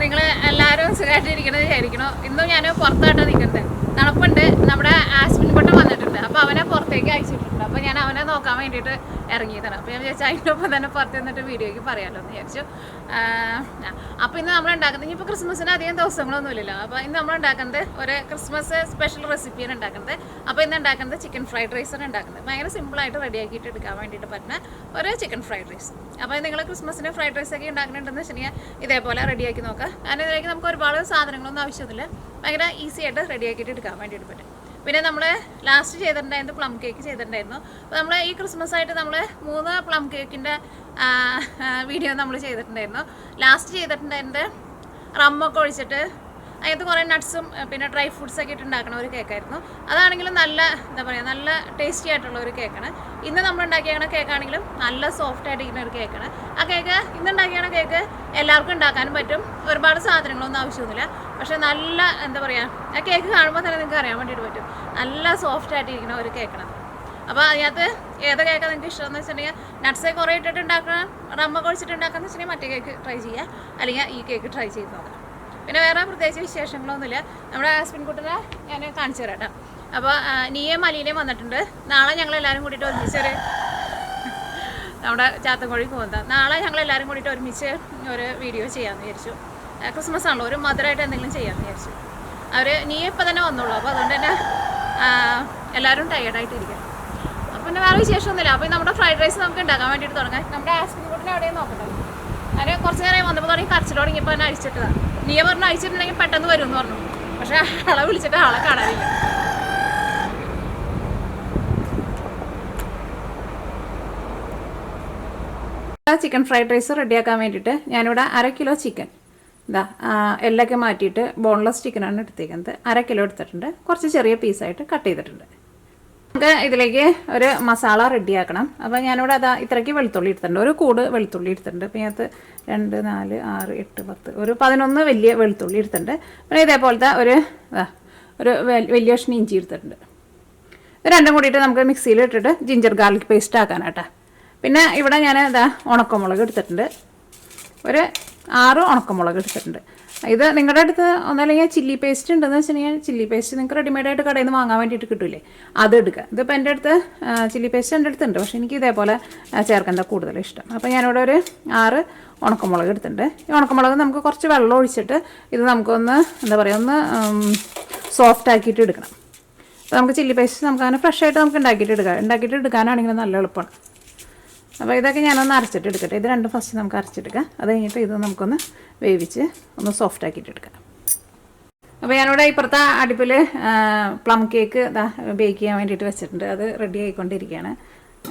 നിങ്ങൾ എല്ലാവരും സുഖമായിട്ടിരിക്കണമെന്ന് വിചാരിക്കണം. ഇന്നും ഞാൻ പുറത്തായിട്ടാണ് നിൽക്കുന്നത്. തണുപ്പുണ്ട്. നമ്മുടെ ആസ്പിൻ കുട്ടൻ വന്നിട്ടുണ്ട്. അപ്പോൾ അവനെ പുറത്തേക്ക് അയച്ചിട്ടുണ്ട്. അപ്പോൾ ഞാൻ അവനെ നോക്കാൻ വേണ്ടിയിട്ട് ഇറങ്ങിയതാണ്. അപ്പോൾ ഞാൻ വിചാരിച്ചു അതിൻ്റെ ഒപ്പം തന്നെ പുറത്ത് നിന്നിട്ട് വീഡിയോയ്ക്ക് പറയാമല്ലോ എന്ന് വിചാരിച്ചു. അപ്പോൾ ഇന്ന് നമ്മൾ ഉണ്ടാക്കുന്നത് ഇനിയിപ്പോൾ ക്രിസ്മസിന് അധികം ദിവസങ്ങളൊന്നുമില്ലല്ലോ. അപ്പോൾ ഇന്ന് നമ്മൾ ഉണ്ടാക്കുന്നത് ഒരു ക്രിസ്മസ് സ്പെഷ്യൽ റെസിപ്പിയാണ് ഉണ്ടാക്കുന്നത്. അപ്പോൾ ഇന്ന് ഉണ്ടാക്കുന്നത് ചിക്കൻ ഫ്രൈഡ് റൈസാണ് ഉണ്ടാക്കുന്നത്. ഭയങ്കര സിമ്പിളായിട്ട് റെഡിയാക്കിയിട്ട് എടുക്കാൻ വേണ്ടിയിട്ട് പറ്റുന്ന ഒരു ചിക്കൻ ഫ്രൈഡ് റൈസ്. അപ്പോൾ നിങ്ങൾ ക്രിസ്മസിന് ഫ്രൈഡ് റൈസൊക്കെ ഉണ്ടാക്കുന്നുണ്ടെന്ന് വെച്ചിട്ടുണ്ടെങ്കിൽ ഇതേപോലെ റെഡിയാക്കി നോക്കുക. കാരണം ഇതിലേക്ക് നമുക്ക് ഒരുപാട് സാധനങ്ങളൊന്നും ആവശ്യമില്ല. ഭയങ്കര ഈസി ആയിട്ട് റെഡിയാക്കിയിട്ട് എടുക്കാൻ വേണ്ടിയിട്ട് പറ്റും. പിന്നെ നമ്മൾ ലാസ്റ്റ് ചെയ്തിട്ടുണ്ടായിരുന്നു പ്ലം കേക്ക് ചെയ്തിട്ടുണ്ടായിരുന്നു. അപ്പോൾ നമ്മൾ ഈ ക്രിസ്മസ് ആയിട്ട് നമ്മൾ 3 പ്ലം കേക്കിൻ്റെ വീഡിയോ നമ്മൾ ചെയ്തിട്ടുണ്ടായിരുന്നു. ലാസ്റ്റ് ചെയ്തിട്ടുണ്ടായിരുന്നത് റമ്മൊക്കെ ഒഴിച്ചിട്ട് അതിനകത്ത് കുറേ നട്ട്സും പിന്നെ ഡ്രൈ ഫ്രൂട്ട്സൊക്കെ ഇട്ട് ഉണ്ടാക്കുന്ന ഒരു കേക്കായിരുന്നു. അതാണെങ്കിലും നല്ല എന്താ പറയുക നല്ല ടേസ്റ്റി ആയിട്ടുള്ള ഒരു കേക്കാണ്. ഇന്ന് നമ്മൾ ഉണ്ടാക്കിയ കേക്കാണെങ്കിലും നല്ല സോഫ്റ്റ് ആയിട്ടിരിക്കുന്ന ഒരു കേക്കാണ്. ആ കേക്ക് ഇന്ന് ഉണ്ടാക്കിയ കേക്ക് എല്ലാവർക്കും ഉണ്ടാക്കാനും പറ്റും. ഒരുപാട് സാധനങ്ങളൊന്നും ആവശ്യമൊന്നുമില്ല. പക്ഷേ നല്ല എന്താ പറയുക ആ കേക്ക് കാണുമ്പോൾ തന്നെ നിങ്ങൾക്ക് അറിയാൻ വേണ്ടിയിട്ട് പറ്റും. നല്ല സോഫ്റ്റ് ആയിട്ടിരിക്കുന്ന ഒരു കേക്കാണ്. അപ്പോൾ അതിനകത്ത് ഏത് കേക്കാണ് നിങ്ങൾക്ക് ഇഷ്ടമെന്ന് വെച്ചിട്ടുണ്ടെങ്കിൽ നട്ട്സ് കുറേ ഇട്ടിട്ട് ഉണ്ടാക്കണം, റമ്മൊക്കെ ഒഴിച്ചിട്ട് ഉണ്ടാക്കാമെന്ന് വെച്ചിട്ടുണ്ടെങ്കിൽ മറ്റേ കേക്ക് ട്രൈ ചെയ്യുക, അല്ലെങ്കിൽ ഈ കേക്ക് ട്രൈ ചെയ്ത് നോക്കാം. പിന്നെ വേറെ പ്രത്യേകിച്ച് വിശേഷങ്ങളൊന്നുമില്ല. നമ്മുടെ ആസ്പിൻ കുട്ടനെ ഞാൻ കാണിച്ചു തരാം കേട്ടോ. അപ്പോൾ നീയും അലീനയും വന്നിട്ടുണ്ട്. നാളെ ഞങ്ങളെല്ലാവരും കൂടിയിട്ട് ഒരുമിച്ചൊരു നമ്മുടെ ചാത്തൻകോഴി പോകുന്നത്. നാളെ ഞങ്ങളെല്ലാവരും കൂടിയിട്ട് ഒരുമിച്ച് ഒരു വീഡിയോ ചെയ്യാമെന്ന് വിചാരിച്ചു. ക്രിസ്മസ് ആണല്ലോ, ഒരു മധുരമായിട്ട് എന്തെങ്കിലും ചെയ്യാമെന്ന് വിചാരിച്ചു. നീ ഇപ്പോൾ തന്നെ വന്നുള്ളൂ. അപ്പോൾ അതുകൊണ്ട് തന്നെ എല്ലാവരും ടയേർഡായിട്ടിരിക്കും. അപ്പോൾ പിന്നെ വേറെ വിശേഷമൊന്നുമില്ല. അപ്പോൾ നമ്മുടെ ഫ്രൈഡ് റൈസ് നമുക്ക് ഉണ്ടാക്കാൻ വേണ്ടിയിട്ട് തുടങ്ങാം. നമ്മുടെ ആസ്പിൻ കുട്ടനെ എവിടെയും നോക്കണ്ടല്ലോ. അതിന് കുറച്ച് നേരം വന്നപ്പോൾ തുടങ്ങി കരച്ചിൽ തുടങ്ങിയപ്പോൾ തന്നെ അഴിച്ചിട്ടതാണ്. നീയെ പറഞ്ഞു അഴിച്ചിട്ടുണ്ടെങ്കിൽ പെട്ടെന്ന് വരും എന്ന് പറഞ്ഞു. പക്ഷേ ആളെ വിളിച്ചിട്ട് ആളെ കാണാനില്ല. ചിക്കൻ ഫ്രൈഡ് റൈസ് റെഡിയാക്കാൻ വേണ്ടിയിട്ട് ഞാനിവിടെ 1/2 കിലോ ചിക്കൻ എല്ലൊക്കെ മാറ്റിയിട്ട് ബോൺലെസ് ചിക്കനാണ് എടുത്തേക്കുന്നത്. 1/2 കിലോ എടുത്തിട്ടുണ്ട്. കുറച്ച് ചെറിയ പീസായിട്ട് കട്ട് ചെയ്തിട്ടുണ്ട്. നമുക്ക് ഇതിലേക്ക് ഒരു മസാല റെഡിയാക്കണം. അപ്പോൾ ഞാനിവിടെ ഇത്രയ്ക്ക് വെളുത്തുള്ളി എടുത്തിട്ടുണ്ട്. ഒരു കൂട് വെളുത്തുള്ളി എടുത്തിട്ടുണ്ട്. അപ്പോൾ ഇതിനകത്ത് 2, 4, 6, 8, 10 ഒരു 11 വലിയ വെളുത്തുള്ളി എടുത്തിട്ടുണ്ട്. പിന്നെ ഇതേപോലത്തെ ഒരു വലിയ കഷ്ണം ഇഞ്ചി എടുത്തിട്ടുണ്ട്. ഇത് രണ്ടും കൂടിയിട്ട് നമുക്ക് മിക്സിയിൽ ഇട്ടിട്ട് ജിഞ്ചർ ഗാർലിക് പേസ്റ്റ് ആക്കാനാട്ടോ. പിന്നെ ഇവിടെ ഞാൻ ഉണക്കമുളക് എടുത്തിട്ടുണ്ട്. ഒരു 6 ഉണക്കമുളക് എടുത്തിട്ടുണ്ട്. ഇത് നിങ്ങളുടെ അടുത്ത് ഒന്നല്ലെങ്കിൽ ചില്ലി പേസ്റ്റ് ഉണ്ടെന്ന് വെച്ചിട്ടുണ്ടെങ്കിൽ ചില്ലി പേസ്റ്റ് നിങ്ങൾക്ക് റെഡിമെയ്ഡായിട്ട് കടയിൽ നിന്ന് വാങ്ങാൻ വേണ്ടിയിട്ട് കിട്ടില്ലേ, അത് എടുക്കുക. ഇതിപ്പോൾ എൻ്റെ അടുത്ത് ചില്ലി പേസ്റ്റ് എൻ്റെ അടുത്തുണ്ട്. പക്ഷേ എനിക്ക് ഇതേപോലെ ചേർക്കേണ്ട കൂടുതൽ ഇഷ്ടം. അപ്പോൾ ഞാനിവിടെ ഒരു 6 ഉണക്കമുളക് എടുത്തിട്ടുണ്ട്. ഈ ഉണക്കമുളക് നമുക്ക് കുറച്ച് വെള്ളം ഒഴിച്ചിട്ട് ഇത് നമുക്കൊന്ന് എന്താ പറയുക ഒന്ന് സോഫ്റ്റ് ആക്കിയിട്ട് എടുക്കണം. അപ്പോൾ നമുക്ക് ചില്ലി പേസ്റ്റ് നമുക്ക് അങ്ങനെ ഫ്രഷായിട്ട് നമുക്ക് ഉണ്ടാക്കിയിട്ട് എടുക്കാനാണെങ്കിൽ നല്ല എളുപ്പമാണ്. അപ്പോൾ ഇതൊക്കെ ഞാനൊന്ന് അരച്ചിട്ട് എടുക്കട്ടെ. ഇത് രണ്ടും ഫസ്റ്റ് നമുക്ക് അരച്ചെടുക്കാം. അത് കഴിഞ്ഞിട്ട് ഇത് നമുക്കൊന്ന് വേവിച്ച് ഒന്ന് സോഫ്റ്റ് ആക്കിയിട്ട് എടുക്കാം. അപ്പോൾ ഞാനിവിടെ ഇപ്പുറത്തെ അടുപ്പിൽ പ്ലം കേക്ക് ബേക്ക് ചെയ്യാൻ വേണ്ടിയിട്ട് വെച്ചിട്ടുണ്ട്. അത് റെഡി ആയിക്കൊണ്ടിരിക്കുകയാണ്.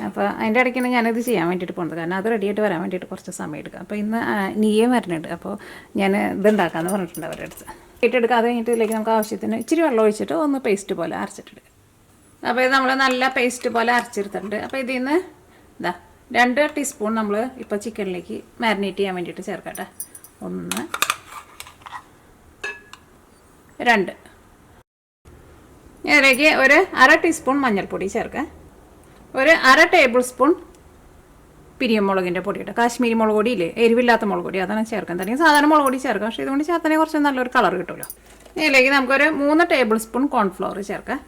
അപ്പോൾ അതിൻ്റെ ഇടയ്ക്കാണ് ഞാനിത് ചെയ്യാൻ വേണ്ടിയിട്ട് പോകുന്നത്. കാരണം അത് റെഡിയായിട്ട് വരാൻ വേണ്ടിയിട്ട് കുറച്ച് സമയം എടുക്കുക. അപ്പോൾ ഇന്ന് നീയേ വരുന്നുണ്ട്. അപ്പോൾ ഞാൻ ഇതുണ്ടാക്കാമെന്ന് പറഞ്ഞിട്ടുണ്ട് അവരുടെ അടുത്ത്. ഇട്ടെടുക്കുക. അത് കഴിഞ്ഞിട്ട് ഇതിലേക്ക് നമുക്ക് ആവശ്യത്തിന് ഇച്ചിരി വെള്ളം ഒഴിച്ചിട്ട് ഒന്ന് പേസ്റ്റ് പോലെ അരച്ചിട്ടെടുക്കുക. അപ്പോൾ ഇത് നമ്മൾ നല്ല പേസ്റ്റ് പോലെ അരച്ചെടുത്തിട്ടുണ്ട്. അപ്പോൾ ഇതിൽ നിന്ന് 2 ടീസ്പൂൺ നമ്മൾ ഇപ്പോൾ ചിക്കനിലേക്ക് മാരിനേറ്റ് ചെയ്യാൻ വേണ്ടിയിട്ട് ചേർക്കട്ടെ. 1, 2. ഇതിലേക്ക് ഒരു 1/2 ടീസ്പൂൺ മഞ്ഞൾപ്പൊടി ചേർക്കാം. ഒരു 1/2 ടേബിൾ സ്പൂൺ പിരിയമുളകിൻ്റെ പൊടിയിട്ട് കാശ്മീരി മുളക് പൊടിയില്ലേ, എരിവില്ലാത്ത മുളക് പൊടി അതാണ് ചേർക്കാൻ. തന്നെ സാധാരണ മുളക് പൊടി ചേർക്കാം. പക്ഷേ ഇതുകൊണ്ട് ചേർത്താണെങ്കിൽ കുറച്ച് നല്ലൊരു കളർ കിട്ടുമല്ലോ. ഇതിലേക്ക് നമുക്കൊരു 3 ടേബിൾ സ്പൂൺ കോൺഫ്ലവർ ചേർക്കാം.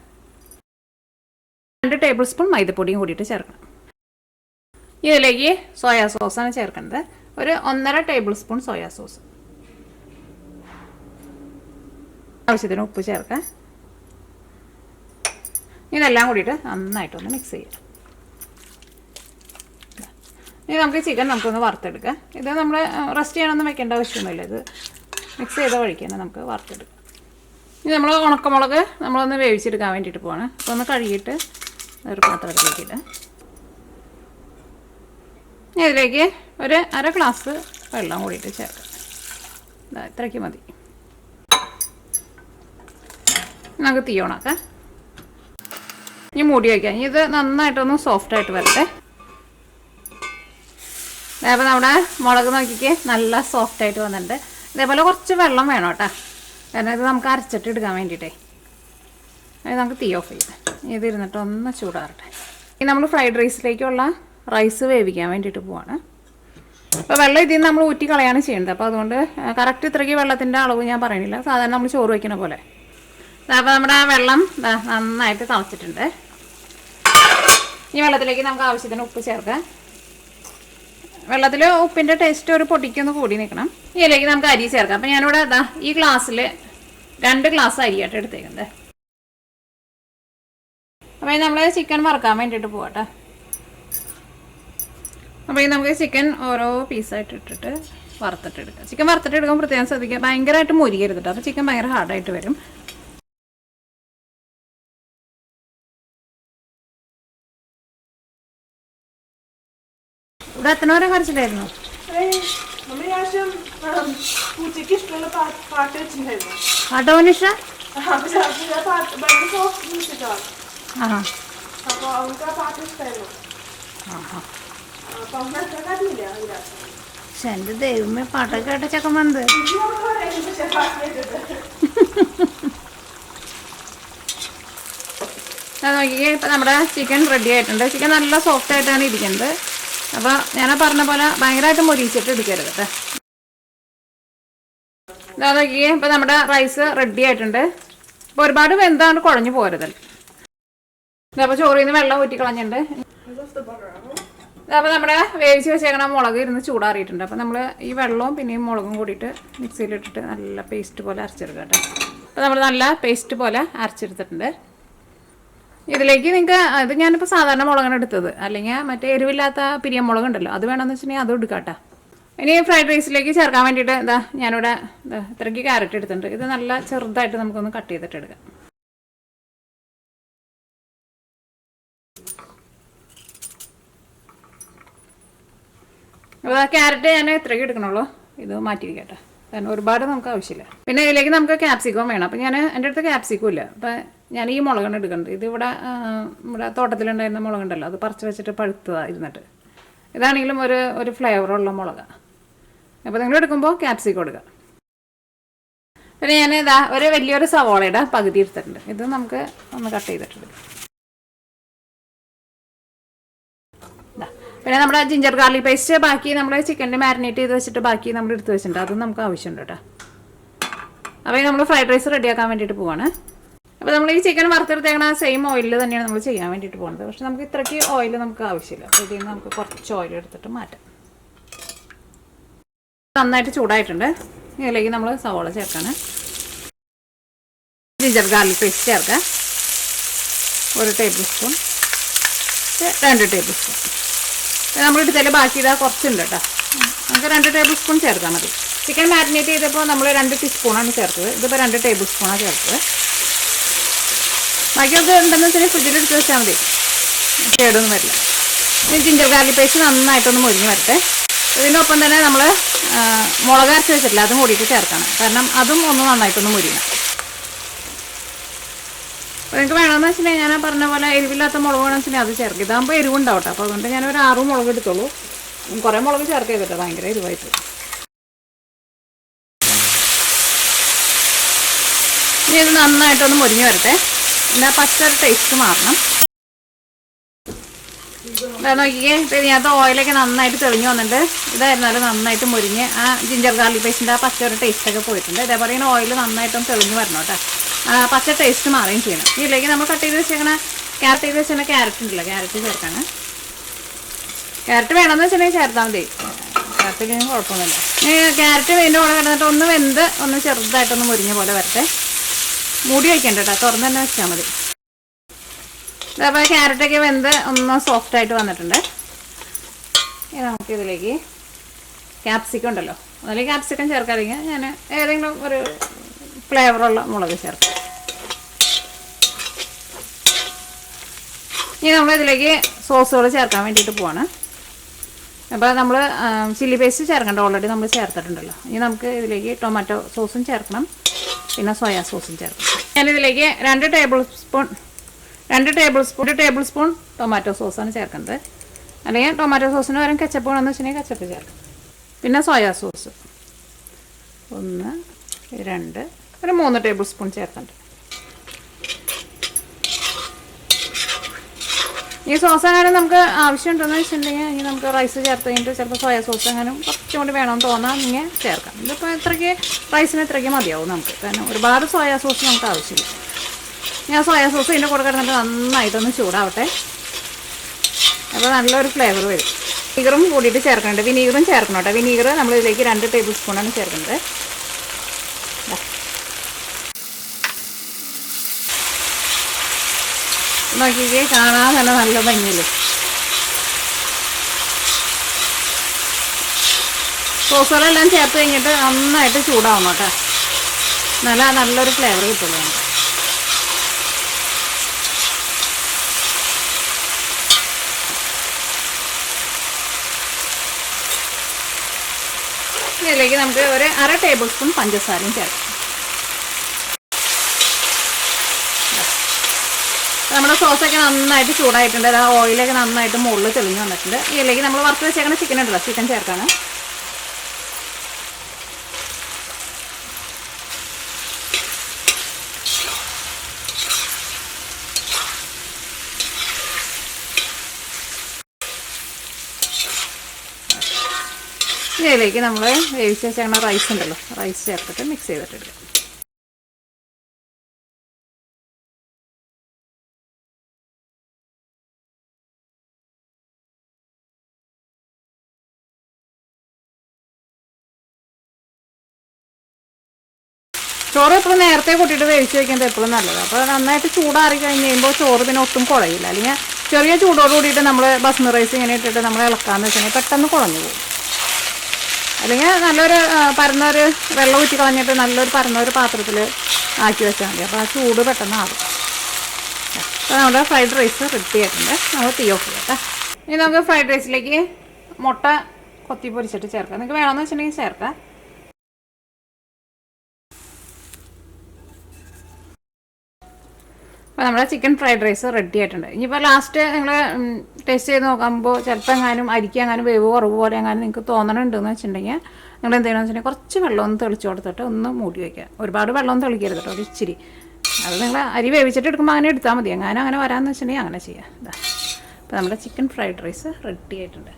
2 ടേബിൾ സ്പൂൺ മൈദപ്പൊടിയും കൂടിയിട്ട് ചേർക്കണം. ഇതിലേക്ക് സോയാ സോസാണ് ചേർക്കുന്നത്. ഒരു 1.5 ടേബിൾ സ്പൂൺ സോയാ സോസ്. ആവശ്യത്തിന് ഉപ്പ് ചേർക്കാം. ഇതെല്ലാം കൂടിയിട്ട് നന്നായിട്ടൊന്ന് മിക്സ് ചെയ്യാം. ഇനി നമുക്ക് ചിക്കൻ നമുക്കൊന്ന് വറുത്തെടുക്കാം. ഇത് നമ്മൾ റെസ്റ്റ് ചെയ്യാനൊന്നും വെക്കേണ്ട ആവശ്യമൊന്നുമില്ല. ഇത് മിക്സ് ചെയ്ത വഴിക്ക് തന്നെ നമുക്ക് വറുത്തെടുക്കാം. ഇനി നമ്മൾ ഉണക്കമുളക് നമ്മളൊന്ന് വേവിച്ചെടുക്കാൻ വേണ്ടിയിട്ട് പോവാണ്. അപ്പോൾ ഒന്ന് കഴുകിയിട്ട് ഒരു പാത്രത്തിലേക്ക് ഇടാം. ഇതിലേക്ക് ഒരു 1/2 ഗ്ലാസ് വെള്ളം കൂടിയിട്ട് ചേർക്കാം. ഇത്രയ്ക്ക് മതി. നമുക്ക് തീ ഓണാക്കാം. ഇനി മൂടി വയ്ക്കാം. ഇനി ഇത് നന്നായിട്ടൊന്ന് സോഫ്റ്റായിട്ട് വരട്ടെ. അതേപോലെ നമ്മുടെ മുളക് നോക്കിക്ക് നല്ല സോഫ്റ്റായിട്ട് വന്നിട്ടുണ്ട്. ഇതേപോലെ കുറച്ച് വെള്ളം വേണം കേട്ടോ. കാരണം ഇത് നമുക്ക് അരച്ചിട്ട് എടുക്കാൻ വേണ്ടിയിട്ടേ. അത് നമുക്ക് തീ ഓഫ് ചെയ്യാം. ഇത് ഇരുന്നിട്ട് ഒന്ന് ചൂടാറട്ടെ. ഇനി നമ്മൾ ഫ്രൈഡ് റൈസിലേക്കുള്ള റൈസ് വേവിക്കാൻ വേണ്ടിയിട്ട് പോവാണ്. അപ്പോൾ വെള്ളം ഇതിൽ നിന്ന് നമ്മൾ ഊറ്റി കളയാണ് ചെയ്യേണ്ടത്. അപ്പോൾ അതുകൊണ്ട് കറക്റ്റ് ഇത്രയ്ക്ക് വെള്ളത്തിൻ്റെ അളവ് ഞാൻ പറയുന്നില്ല, സാധാരണ നമ്മൾ ചോറ് വയ്ക്കുന്ന പോലെ. അപ്പോൾ നമ്മുടെ ആ വെള്ളം നന്നായിട്ട് തിളച്ചിട്ടുണ്ട്. ഈ വെള്ളത്തിലേക്ക് നമുക്ക് ആവശ്യത്തിന് ഉപ്പ് ചേർക്കാം. വെള്ളത്തിൽ ഉപ്പിൻ്റെ ടേസ്റ്റ് ഒരു പൊടിക്കൊന്ന് കൂടി നിൽക്കണം. ഇതിലേക്ക് നമുക്ക് അരി ചേർക്കാം. അപ്പോൾ ഞാനിവിടെ ഈ ഗ്ലാസ്സിൽ 2 ഗ്ലാസ് അരിയായിട്ട് എടുത്തേക്കുന്നത്. അപ്പോൾ നമ്മൾ ചിക്കൻ വറുക്കാൻ വേണ്ടിയിട്ട് പോകട്ടെ. അപ്പോൾ നമുക്ക് ചിക്കൻ ഓരോ പീസായിട്ട് ഇട്ടിട്ട് വറുത്തിട്ടെടുക്കാം. ചിക്കൻ വറുത്തിട്ടെടുക്കുമ്പോൾ പ്രത്യേകം ശ്രദ്ധിക്കുക, ഭയങ്കരമായിട്ട് മുരികരുത് കേട്ടോ. അപ്പോൾ ചിക്കൻ ഭയങ്കര ഹാർഡായിട്ട് വരും. ഇവിടെ എത്ര വരെ കരച്ചിലായിരുന്നു? പാട്ട് പോകാൻ ഇഷ്ടം? പക്ഷെ എൻ്റെ ദൈവമേ, പാട്ടൊക്കെ കേട്ട ചക്കൻ വന്നത്. നോക്കിയേ, ഇപ്പം നമ്മുടെ ചിക്കൻ റെഡി ആയിട്ടുണ്ട്. ചിക്കൻ നല്ല സോഫ്റ്റ് ആയിട്ടാണ് ഇരിക്കുന്നത്. അപ്പോൾ ഞാൻ പറഞ്ഞ പോലെ ഭയങ്കരമായിട്ട് മൊരിച്ചിട്ട് ഇരിക്കരുത് കേട്ടോ. ഇതാ നോക്കിയേ, ഇപ്പം നമ്മുടെ റൈസ് റെഡി ആയിട്ടുണ്ട്. അപ്പോൾ ഒരുപാട് വെന്താണ് കുഴഞ്ഞു പോരുതൽ. അപ്പോൾ ചോറിൽ നിന്ന് വെള്ളം ഊറ്റി കളഞ്ഞിട്ടുണ്ട്. അപ്പോൾ നമ്മുടെ വേവിച്ച് വെച്ചേക്കണ മുളക് ഇരുന്ന് ചൂടാറിയിട്ടുണ്ട്. അപ്പോൾ നമ്മൾ ഈ വെള്ളവും പിന്നെയും മുളകും കൂടിയിട്ട് മിക്സിയിലിട്ടിട്ട് നല്ല പേസ്റ്റ് പോലെ അരച്ചെടുക്കുക കേട്ടോ. അപ്പോൾ നമ്മൾ നല്ല പേസ്റ്റ് പോലെ അരച്ചെടുത്തിട്ടുണ്ട്. ഇതിലേക്ക് നിങ്ങൾക്ക് അത് ഞാനിപ്പോൾ സാധാരണ മുളകാണ് എടുത്തത്, അല്ലെങ്കിൽ മറ്റേ എരിവില്ലാത്ത പിരിയം മുളകുണ്ടല്ലോ, അത് വേണമെന്ന് വെച്ചിട്ടുണ്ടെങ്കിൽ അതും എടുക്കാം കേട്ടോ. ഇനി ഫ്രൈഡ് റൈസിലേക്ക് ചേർക്കാൻ വേണ്ടിയിട്ട് ഞാനിവിടെ ഇത്രയ്ക്ക് ക്യാരറ്റ് എടുത്തിട്ടുണ്ട്. ഇത് നല്ല ചെറുതായിട്ട് നമുക്കൊന്ന് കട്ട് ചെയ്തിട്ട് എടുക്കാം. അപ്പോൾ ക്യാരറ്റ് ഞാൻ ഇത്രയ്ക്ക് എടുക്കണുള്ളൂ, ഇത് മാറ്റിയിരിക്കട്ടെ, കാരണം ഒരുപാട് നമുക്ക് ആവശ്യമില്ല. പിന്നെ ഇതിലേക്ക് നമുക്ക് ക്യാപ്സിക്കം വേണം. അപ്പോൾ ഞാൻ എൻ്റെ അടുത്ത് ക്യാപ്സിക്കം ഇല്ല, അപ്പോൾ ഞാൻ ഈ മുളകാണ് എടുക്കേണ്ടത്. ഇത് ഇവിടെ തോട്ടത്തിലുണ്ടായിരുന്ന മുളകുണ്ടല്ലോ, അത് പറിച്ച് വെച്ചിട്ട് പഴുത്തതാണ് ഇരുന്നിട്ട്. ഇതാണെങ്കിലും ഒരു ഫ്ലേവറുള്ള മുളകാണ്. അപ്പോൾ നിങ്ങൾ എടുക്കുമ്പോൾ ക്യാപ്സിക്കം എടുക്കുക. പിന്നെ ഞാൻ ഒരു വലിയൊരു സവോളയുടെ പകുതി എടുത്തിട്ടുണ്ട്. ഇത് നമുക്ക് ഒന്ന് കട്ട് ചെയ്തിട്ടുണ്ട്. പിന്നെ നമ്മുടെ ജിഞ്ചർ ഗാർലിക് പേസ്റ്റ് ബാക്കി നമ്മൾ ചിക്കനിൽ മാരിനേറ്റ് ചെയ്ത് വെച്ചിട്ട് ബാക്കി നമ്മൾ എടുത്ത് വെച്ചിട്ടുണ്ട്, അതും നമുക്ക് ആവശ്യമുണ്ട് കേട്ടോ. അപ്പോൾ നമ്മൾ ഫ്രൈഡ് റൈസ് റെഡിയാക്കാൻ വേണ്ടിയിട്ട് പോവാണ്. അപ്പോൾ നമ്മൾ ഈ ചിക്കൻ വറുത്തെടുത്തേക്കണ സെയിം ഓയിലിൽ തന്നെയാണ് നമ്മൾ ചെയ്യാൻ വേണ്ടിയിട്ട് പോകുന്നത്. പക്ഷെ നമുക്ക് ഇത്രയ്ക്ക് ഓയിൽ നമുക്ക് ആവശ്യമില്ല. അപ്പോൾ ഇതിൽ നിന്ന് നമുക്ക് കുറച്ച് ഓയിൽ എടുത്തിട്ട് മാറ്റാം. നന്നായിട്ട് ചൂടായിട്ടുണ്ട്. ഇതിലേക്ക് നമ്മൾ സവോള ചേർക്കാണ്. ജിഞ്ചർ ഗാർലിക് പേസ്റ്റ് ചേർക്കാം, 1 ടേബിൾ സ്പൂൺ, 2 ടേബിൾ സ്പൂൺ. നമ്മൾ എടുത്താൽ ബാക്കി ഇതാ കുറച്ചുണ്ട് കേട്ടോ, നമുക്ക് 2 ടേബിൾ സ്പൂൺ ചേർത്താൽ മതി. ചിക്കൻ മാരിനേറ്റ് ചെയ്തപ്പോൾ നമ്മൾ 2 ടീസ്പൂണാണ് ചേർത്തത്, ഇതിപ്പോൾ 2 ടേബിൾ സ്പൂണാണ് ചേർത്തത്. ബാക്കിയൊക്കെ ഉണ്ടെന്ന് വെച്ചാൽ ഫ്രിഡ്ജിൽ എടുത്ത് വെച്ചാൽ മതി, കേടൊന്നും വരില്ല. ഇനി ജിഞ്ചർ ഗാർലിക് പേസ്റ്റ് നന്നായിട്ടൊന്ന് മുരിഞ്ഞ് വരട്ടെ. ഇതിനൊപ്പം തന്നെ നമ്മൾ മുളക് അരച്ച് വെച്ചിട്ടില്ല, അതും കൂടിയിട്ട് ചേർക്കണം, കാരണം അതും ഒന്ന് നന്നായിട്ടൊന്ന് മുരിയണം. അപ്പോൾ നിങ്ങൾക്ക് വേണമെന്ന് വെച്ചിട്ടുണ്ടെങ്കിൽ ഞാൻ പറഞ്ഞ പോലെ എരിവില്ലാത്ത മുളക് വേണമെന്ന് വെച്ചിട്ടുണ്ടെങ്കിൽ അത് ചേർക്കും. ഇതാകുമ്പോൾ എരിവുണ്ടാവട്ടെ. അപ്പോൾ അതുകൊണ്ട് ഞാനൊരു 6 മുളക് എടുത്തോളൂ. കുറേ മുളക് ചേർക്കുക കേട്ടോ, ഭയങ്കര എരിവായിട്ട്. ഇനി ഇത് നന്നായിട്ടൊന്ന് മുരിഞ്ഞ് വരട്ടെ, പിന്നെ പച്ചൊരു ടേസ്റ്റ് മാറണം. ഇതാ നോക്കിയേ, ഇതിനകത്ത് ഓയിലൊക്കെ നന്നായിട്ട് തെളിഞ്ഞ് വന്നിട്ട് ഇതായിരുന്നാലും നന്നായിട്ട് മുരിഞ്ഞ് ആ ജിഞ്ചർ ഗാർലിക് പേസ്റ്റിൻ്റെ ആ പച്ചൊരു ടേസ്റ്റൊക്കെ പോയിട്ടുണ്ട്. ഇതേപോലെ ഇങ്ങനെ ഓയിൽ നന്നായിട്ടൊന്ന് തെളിഞ്ഞ് വരണം കേട്ടോ, പച്ച ടേസ്റ്റ് മാറുകയും ചെയ്യണം. ഇതിലേക്ക് നമ്മൾ കട്ട് ചെയ്ത് വെച്ചേക്കണ ക്യാരറ്റ് ഉണ്ടല്ലോ, ക്യാരറ്റ് ചേർക്കാണ്. ക്യാരറ്റ് വേണമെന്ന് വെച്ചിട്ടുണ്ടെങ്കിൽ ചേർത്താൽ മതി, ക്യാരറ്റിന് കുഴപ്പമൊന്നുമില്ല. ക്യാരറ്റ് ഇതിൻ്റെ കൂടെ കിടന്നിട്ട് ഒന്ന് വെന്ത് ഒന്ന് ചെറുതായിട്ടൊന്ന് മുരിഞ്ഞ പോലെ വരട്ടെ. മൂടി വയ്ക്കണ്ട കേട്ടോ, തുറന്ന് തന്നെ വെച്ചാൽ മതി. അപ്പോൾ ക്യാരറ്റൊക്കെ വെന്ത് ഒന്ന് സോഫ്റ്റായിട്ട് വന്നിട്ടുണ്ട്. ഇനി നമുക്കിതിലേക്ക് ക്യാപ്സിക്കം ഉണ്ടല്ലോ, അതിൽ ക്യാപ്സിക്കം ചേർക്കാതിരിക്കുക, ഞാൻ ഏതെങ്കിലും ഒരു ഫ്ലേവറുള്ള മുളക് ചേർക്കാം. ഇനി നമ്മളിതിലേക്ക് സോസുകൾ ചേർക്കാൻ വേണ്ടിയിട്ട് പോവാണ്. അപ്പോൾ നമ്മൾ ചില്ലി പേസ്റ്റ് ചേർക്കണ്ട, ഓൾറെഡി നമ്മൾ ചേർത്തിട്ടുണ്ടല്ലോ. ഇനി നമുക്ക് ഇതിലേക്ക് ടൊമാറ്റോ സോസും ചേർക്കണം, പിന്നെ സോയാ സോസും ചേർക്കണം. ഞാനിതിലേക്ക് 2 ടേബിൾ സ്പൂൺ ടൊമാറ്റോ സോസാണ് ചേർക്കുന്നത്. അല്ലെങ്കിൽ ടൊമാറ്റോ സോസിന് പകരം കെച്ചപ്പ് വേണമെന്ന് വെച്ചിട്ടുണ്ടെങ്കിൽ കെച്ചപ്പ് ചേർക്കാം. പിന്നെ സോയാ സോസ് 1, 2, ഒരു 3 ടേബിൾ സ്പൂൺ ചേർക്കുന്നുണ്ട്. ഈ സോസ് എങ്ങാനും നമുക്ക് ആവശ്യമുണ്ടെന്ന് വെച്ചിട്ടുണ്ടെങ്കിൽ ഇനി നമുക്ക് റൈസ് ചേർത്ത് കഴിഞ്ഞിട്ട് ചിലപ്പോൾ സോയാ സോസ് എങ്ങാനും കുറച്ചും കൂടി വേണമെന്ന് തോന്നാൻ ഇങ്ങനെ ചേർക്കാം. ഇതിപ്പോൾ ഇത്രയ്ക്ക് റൈസിന് ഇത്രയ്ക്ക് മതിയാവും നമുക്ക്, കാരണം ഒരുപാട് സോയാ സോസ് നമുക്ക് ആവശ്യമില്ല. ഞാൻ സോയാ സോസ് ഇതിൻ്റെ കൂടെ കിടന്നിട്ട് നന്നായിട്ടൊന്ന് ചൂടാവട്ടെ. അപ്പോൾ നല്ലൊരു ഫ്ലേവർ വരും. വിനീഗറും കൂടിയിട്ട് ചേർക്കുന്നുണ്ട്, വിനീഗറും ചേർക്കണം കേട്ടോ. വിനീഗർ നമ്മളിതിലേക്ക് 2 ടേബിൾ സ്പൂണാണ് ചേർക്കുന്നത്. നോക്കിക്കേ, കാണാൻ തന്നെ നല്ല ഭംഗിയില്ലേ. സോസുകളെല്ലാം ചേർത്ത് കഴിഞ്ഞിട്ട് നന്നായിട്ട് ചൂടാവണം കേട്ടോ, നല്ലൊരു ഫ്ലേവർ കിട്ടുള്ളൂ നമുക്ക്. ഇതിലേക്ക് നമുക്ക് ഒരു 1/2 ടേബിൾ സ്പൂൺ പഞ്ചസാരയും ചേർക്കാം. നമ്മുടെ സോസൊക്കെ നന്നായിട്ട് ചൂടായിട്ടുണ്ട്. ആ ഓയിലൊക്കെ നന്നായിട്ട് മുകളിൽ തെളിഞ്ഞ് വന്നിട്ടുണ്ട്. ഇതിലേക്ക് നമ്മൾ വറുത്ത് വെച്ചേക്കുന്ന ചിക്കൻ ഉണ്ടല്ലോ, ചിക്കൻ ചേർക്കാണ്. ഇതിലേക്ക് നമ്മൾ വേവിച്ച് വെച്ചേക്കുന്ന റൈസ് ഉണ്ടല്ലോ, റൈസ് ചേർത്തിട്ട് മിക്സ് ചെയ്തിട്ടെടുക്കാം. ചോറ് എപ്പോഴും നേരത്തെ കൂട്ടിയിട്ട് വേവിച്ച് വയ്ക്കുന്നത് എപ്പോഴും നല്ലതാണ്. അപ്പോൾ നന്നായിട്ട് ചൂടാറി കഴിഞ്ഞ് കഴിയുമ്പോൾ ചോറ് പിന്നെ ഒട്ടും കുഴയില്ല. അല്ലെങ്കിൽ ചെറിയ ചൂടോട് കൂടിയിട്ട് നമ്മൾ ബസ്മതി റൈസ് ഇങ്ങനെ ഇട്ടിട്ട് നമ്മൾ ഇളക്കാമെന്ന് വെച്ചിട്ടുണ്ടെങ്കിൽ പെട്ടെന്ന് കുഴഞ്ഞു പോകും. അല്ലെങ്കിൽ നല്ലൊരു പരന്നൊരു വെള്ളം ഊറ്റി കളഞ്ഞിട്ട് നല്ലൊരു പരന്നൊരു പാത്രത്തിൽ ആക്കി വെച്ചാൽ മതി. അപ്പോൾ ആ ചൂട് പെട്ടെന്ന് ആകും. അപ്പോൾ നമ്മുടെ ഫ്രൈഡ് റൈസ് റെഡി ആയിട്ടുണ്ട്. നമ്മൾ തീ ഓഫ് ചെയ്യാം കേട്ടോ. ഇനി നമുക്ക് ഫ്രൈഡ് റൈസിലേക്ക് മുട്ട കൊത്തി പൊരിച്ചിട്ട് ചേർക്കാം. നിങ്ങൾക്ക് വേണമെന്ന് വെച്ചിട്ടുണ്ടെങ്കിൽ ചേർക്കാം. അപ്പോൾ നമ്മുടെ ചിക്കൻ ഫ്രൈഡ് റൈസ് റെഡി ആയിട്ടുണ്ട്. ഇനിയിപ്പോൾ ലാസ്റ്റ് നിങ്ങൾ ടേസ്റ്റ് ചെയ്ത് നോക്കുമ്പോൾ ചിലപ്പോൾ എങ്ങാനും അരിക്ക് എങ്ങാനും വേവ് കുറവ് പോലെ എങ്ങാനും നിങ്ങൾക്ക് തോന്നണുണ്ടെന്ന് വെച്ചിട്ടുണ്ടെങ്കിൽ നിങ്ങൾ എന്ത് ചെയ്യണമെന്ന് വെച്ചിട്ടുണ്ടെങ്കിൽ കുറച്ച് വെള്ളം ഒന്ന് തെളിച്ച് കൊടുത്തിട്ട് ഒന്ന് മൂടി വയ്ക്കുക. ഒരുപാട് വെള്ളം തെളിക്കരുത് കേട്ടോ, ഒരു ഇച്ചിരി. അത് നിങ്ങൾ അരി വേവിച്ചിട്ട് എടുക്കുമ്പോൾ അങ്ങനെ എടുത്താൽ മതി. അങ്ങനെ വരാമെന്ന് വെച്ചിട്ടുണ്ടെങ്കിൽ അങ്ങനെ ചെയ്യാം. അപ്പോൾ നമ്മുടെ ചിക്കൻ ഫ്രൈഡ് റൈസ് റെഡി ആയിട്ടുണ്ട്.